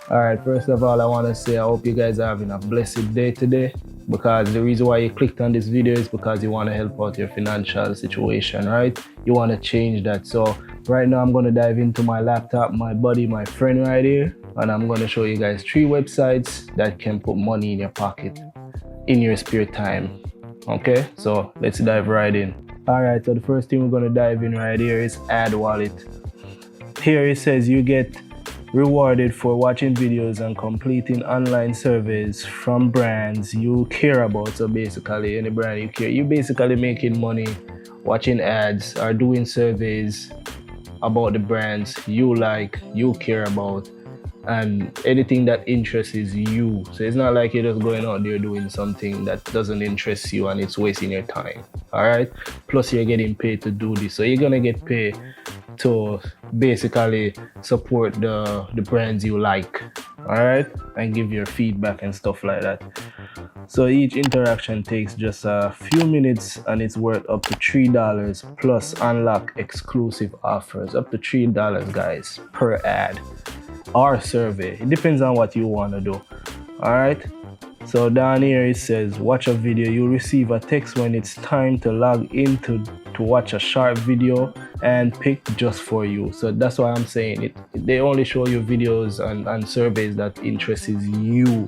Alright, first of all, I want to say I hope you guys are having a blessed day today, because the reason why you clicked on this video is because you want to help out your financial situation, right? You want to change that. So right now I'm going to dive into my laptop, my buddy, my friend right here, and I'm going to show you guys 3 websites that can put money in your pocket in your spare time. Okay, so let's dive right in. Alright, so the first thing we're going to dive in right here is Ad Wallet. Here it says you get rewarded for watching videos and completing online surveys from brands you care about. So basically, any brand you care, you're basically making money watching ads or doing surveys about the brands you like, you care about, and anything that interests you. So it's not like you're just going out there doing something that doesn't interest you and it's wasting your time. All right. Plus, you're getting paid to do this, so you're gonna get paid to basically support the brands you like, all right, and give your feedback and stuff like that. So each interaction takes just a few minutes and it's worth up to $3 plus unlock exclusive offers up to $3, guys, per ad or survey. It depends on what you want to do. All right, so down here it says watch a video. You'll receive a text when it's time to log in to watch a short video and pick just for you. So that's why I'm saying it. They only show you videos and surveys that interests you.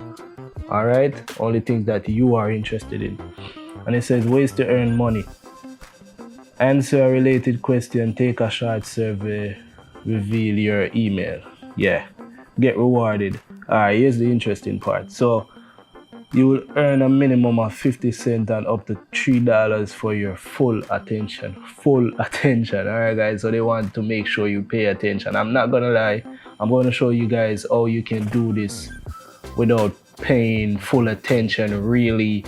All right, only things that you are interested in. And it says ways to earn money. Answer a related question, take a short survey, reveal your email. Yeah, get rewarded. All right, here's the interesting part. So you will earn a minimum of 50 cents and up to $3 for your full attention. Full attention. All right, guys. So they want to make sure you pay attention. I'm not gonna lie. I'm gonna show you guys how you can do this without paying full attention, really.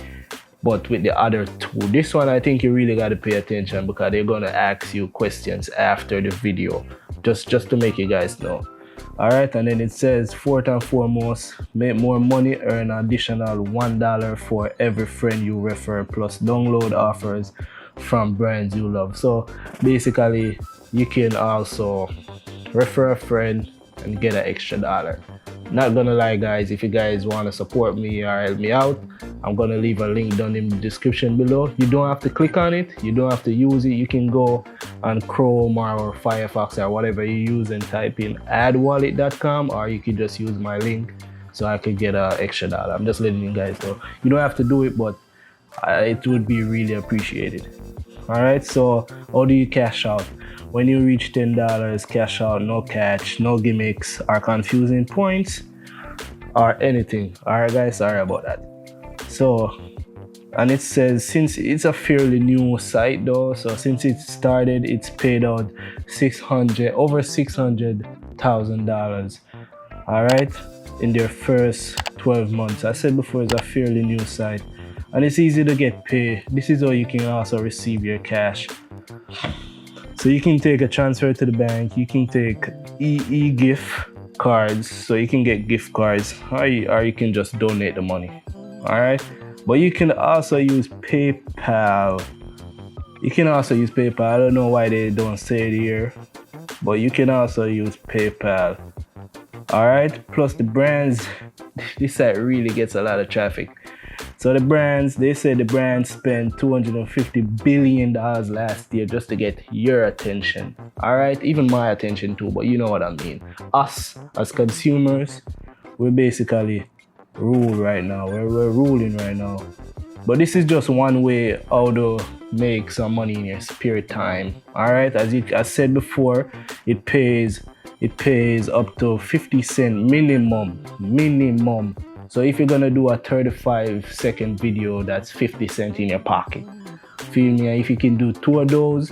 But with the other two, this one I think you really gotta pay attention because they're gonna ask you questions after the video, just to make you guys know. All right, and then it says fourth and foremost, make more money, earn an additional $1 for every friend you refer, plus download offers from brands you love. So basically, you can also refer a friend and get an extra dollar. Not gonna lie, guys, if you guys want to support me or help me out, I'm gonna leave a link down in the description below. You don't have to click on it, you don't have to use it. You can go on Chrome or Firefox or whatever you use and type in adwallet.com, or you can just use my link so I could get an extra dollar. I'm just letting you guys know. You don't have to do it, but it would be really appreciated. All right, so how do you cash out? When you reach $10, cash out, no catch, no gimmicks or confusing points or anything. All right, guys, sorry about that. So, and it says since it's a fairly new site though, so since it started, it's paid out over $600,000. All right, in their first 12 months. I said before, it's a fairly new site, and it's easy to get paid. This is how you can also receive your cash. So you can take a transfer to the bank, you can take gift cards, so you can get gift cards, or you can just donate the money. All right, but you can also use PayPal. I don't know why they don't say it here, but you can also use PayPal. All right, plus the brands, this site really gets a lot of traffic. So the brands, they say the brands spent $250 billion last year just to get your attention. All right, even my attention too, but you know what I mean. Us as consumers, we basically rule right now. We're ruling right now. But this is just one way how to make some money in your spare time. All right, as I said before, it pays up to 50 cents minimum. So if you're gonna do a 35-second video, that's 50 cents in your pocket. Feel me? If you can do two of those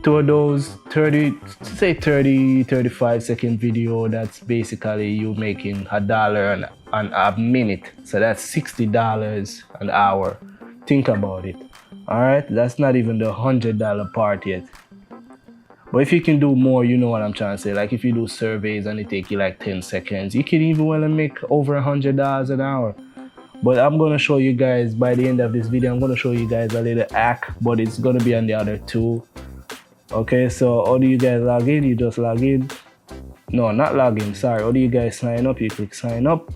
35-second video, that's basically you making $1 a minute. So that's $60 an hour. Think about it. All right, that's not even the $100 part yet. But if you can do more, you know what I'm trying to say. Like if you do surveys and it take you like 10 seconds, you can even well make over $100 an hour. But I'm gonna show you guys by the end of this video, I'm gonna show you guys a little hack, but it's gonna be on the other two. Okay, so how do you guys log in? You just log in, no, not login, sorry. How do you guys sign up? You click sign up.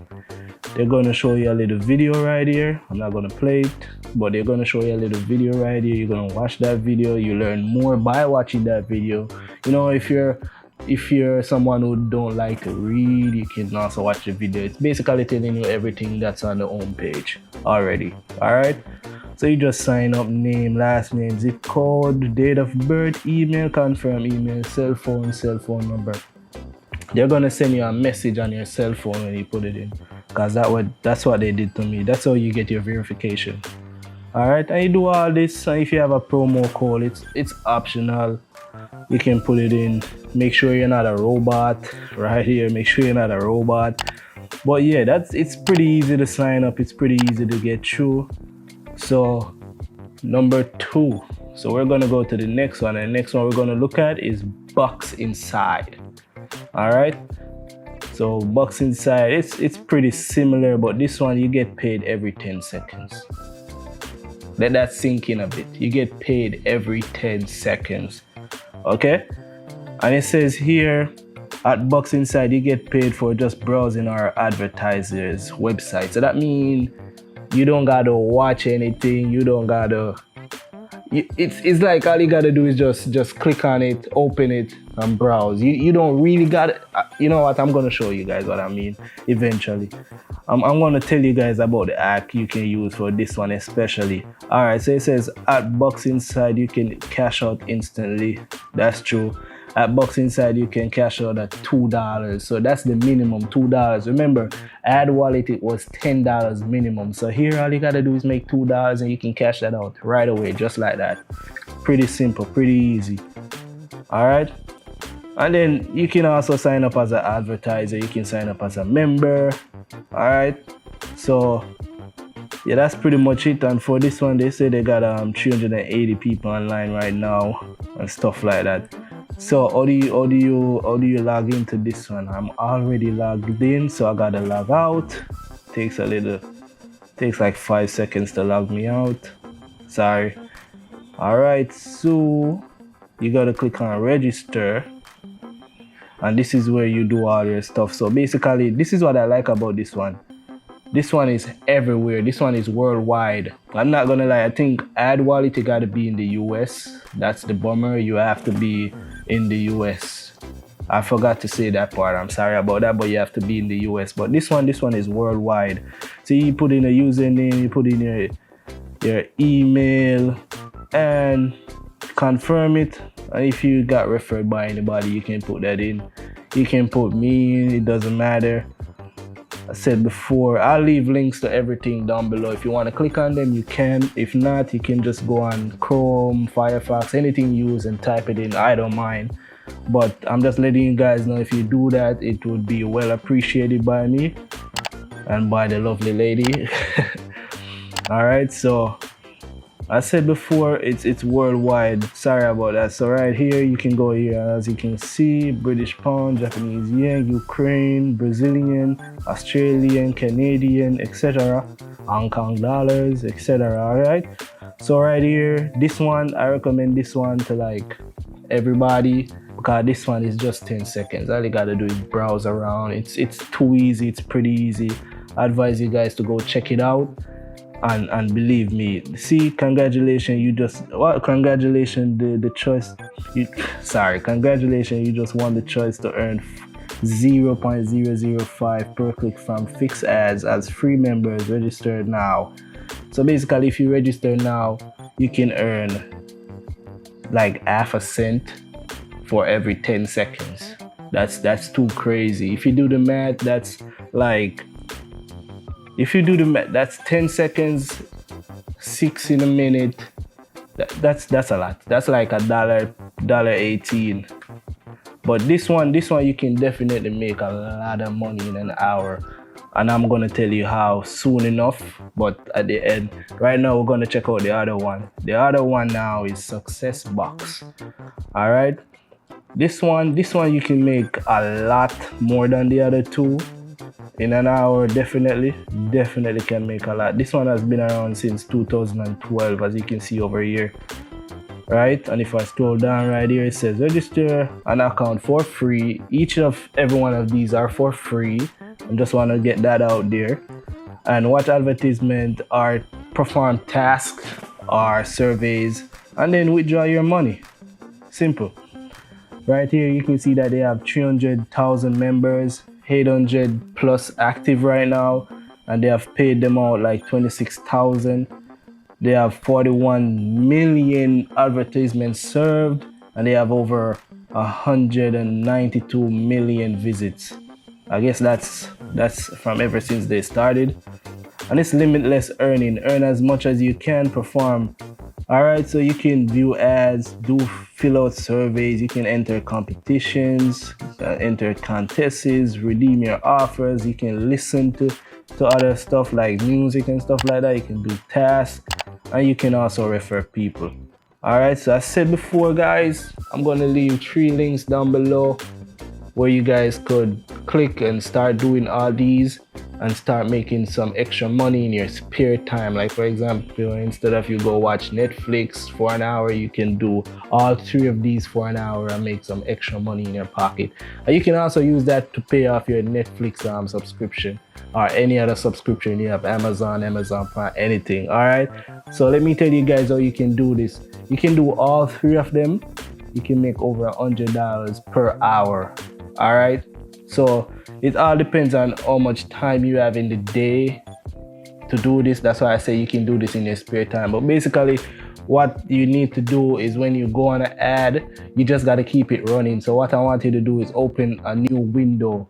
They're gonna show you a little video right here. I'm not gonna play it, but they're gonna show you a little video right here. You're gonna watch that video. You learn more by watching that video. You know, if you're someone who don't like to read, you can also watch the video. It's basically telling you everything that's on the home page already. All right. So you just sign up, name, last name, zip code, date of birth, email, confirm email, cell phone number. They're gonna send you a message on your cell phone when you put it in, because that's what they did to me. That's how you get your verification. All right, and you do all this. And if you have a promo code, it's optional. You can put it in. Make sure you're not a robot. Right here, make sure you're not a robot. But yeah, it's pretty easy to sign up. It's pretty easy to get through. So number 2. So we're gonna go to the next one, and the next one we're gonna look at is Box Inside. All right. So Box Inside, it's pretty similar, but this one you get paid every 10 seconds. Let that sink in a bit. You get paid every 10 seconds. Okay. And it says here at Box Inside, you get paid for just browsing our advertisers' website. So that means you don't gotta watch anything. You don't gotta. It's like all you gotta do is just click on it, open it, and browse. You don't really gotta. You know what? I'm gonna show you guys what I mean eventually. I'm gonna tell you guys about the hack you can use for this one especially. All right. So it says at Box Inside you can cash out instantly. That's true. At Box Inside, you can cash out at $2. So that's the minimum, $2. Remember, Ad Wallet, it was $10 minimum. So here, all you gotta do is make $2 and you can cash that out right away, just like that. Pretty simple, pretty easy. All right. And then you can also sign up as an advertiser. You can sign up as a member. All right. So yeah, that's pretty much it. And for this one, they say they got 380 people online right now and stuff like that. So how do you log into this one? I'm already logged in, so I gotta log out. Takes like 5 seconds to log me out. Sorry. All right, so you gotta click on register, and this is where you do all your stuff. So basically, this is what I like about this one. This one is everywhere. This one is worldwide. I'm not gonna lie, I think Ad Wallet, you gotta be in the US. That's the bummer. You have to be in the US. I forgot to say that part. I'm sorry about that, but you have to be in the US. But this one is worldwide. So you put in a username, you put in your email and confirm it. And if you got referred by anybody, you can put that in. You can put me in, it doesn't matter. I said before, I'll leave links to everything down below. If you want to click on them, you can. If not, you can just go on Chrome, Firefox, anything you use and type it in. I don't mind. But I'm just letting you guys know, if you do that, it would be well appreciated by me and by the lovely lady. All right, so I said before, it's worldwide. Sorry about that. So right here, you can go here, as you can see, British pound, Japanese yen, Ukraine, Brazilian, Australian, Canadian, etc. Hong Kong dollars, etc. All right. So right here, this one, I recommend this one to like everybody, because this one is just 10 seconds. All you gotta do is browse around. It's too easy. It's pretty easy. I advise you guys to go check it out. And believe me, see, congratulations, congratulations, the choice, congratulations, you just won the choice to earn 0.005 per click from fixed ads as free members registered now. So basically, if you register now, you can earn like half a cent for every 10 seconds. That's too crazy. If you do the math, that's like, that's 10 seconds, 6 in a minute. That's a lot. That's like $1.18. But this one you can definitely make a lot of money in an hour. And I'm gonna tell you how soon enough. But at the end, right now we're gonna check out the other one. The other one now is Success Box. All right. This one you can make a lot more than the other two. In an hour, definitely can make a lot. This one has been around since 2012, as you can see over here. right? And if I scroll down right here, it says register an account for free. Each of every one of these are for free. I just want to get that out there. And watch advertisement or perform tasks or surveys, and then withdraw your money. Simple. Right here you can see that they have 300,000 members, 800 plus active right now, and they have paid them out like 26,000. They have 41 million advertisements served, and they have over 192 million visits. I guess that's from ever since they started. And it's limitless earning. Earn as much as you can, perform. All right, so you can view ads, fill out surveys, you can enter competitions, enter contests, redeem your offers, you can listen to other stuff like music and stuff like that, you can do tasks, and you can also refer people. All right, so I said before, guys, I'm gonna leave 3 links down below where you guys could click and start doing all these and start making some extra money in your spare time. Like for example, instead of you go watch Netflix for an hour, you can do all 3 of these for an hour and make some extra money in your pocket. And you can also use that to pay off your Netflix subscription or any other subscription you have, Amazon Prime, anything. All right, so let me tell you guys how you can do this. You can do all 3 of them. You can make over $100 per hour. All right, so it all depends on how much time you have in the day to do this. That's why I say you can do this in your spare time. But basically what you need to do is when you go on an ad, you just got to keep it running. So what I want you to do is open a new window.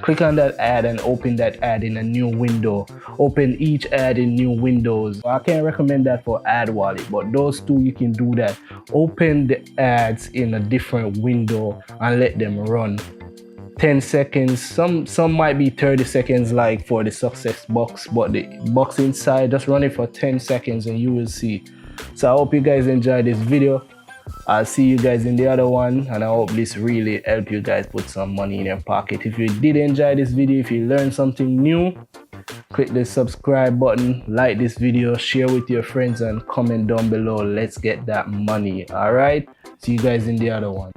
Click on that ad and open that ad in a new window. Open each ad in new windows. I can't recommend that for Ad Wallet, but those 2 you can do that. Open the ads in a different window and let them run. 10 seconds, some might be 30 seconds like for the success box, but the box inside, just run it for 10 seconds and you will see. So I hope you guys enjoyed this video. I'll see you guys in the other one, and I hope this really helped you guys put some money in your pocket. If you did enjoy this video, if you learned something new, click the subscribe button, like this video, share with your friends, and comment down below. Let's get that money. All right, see you guys in the other one.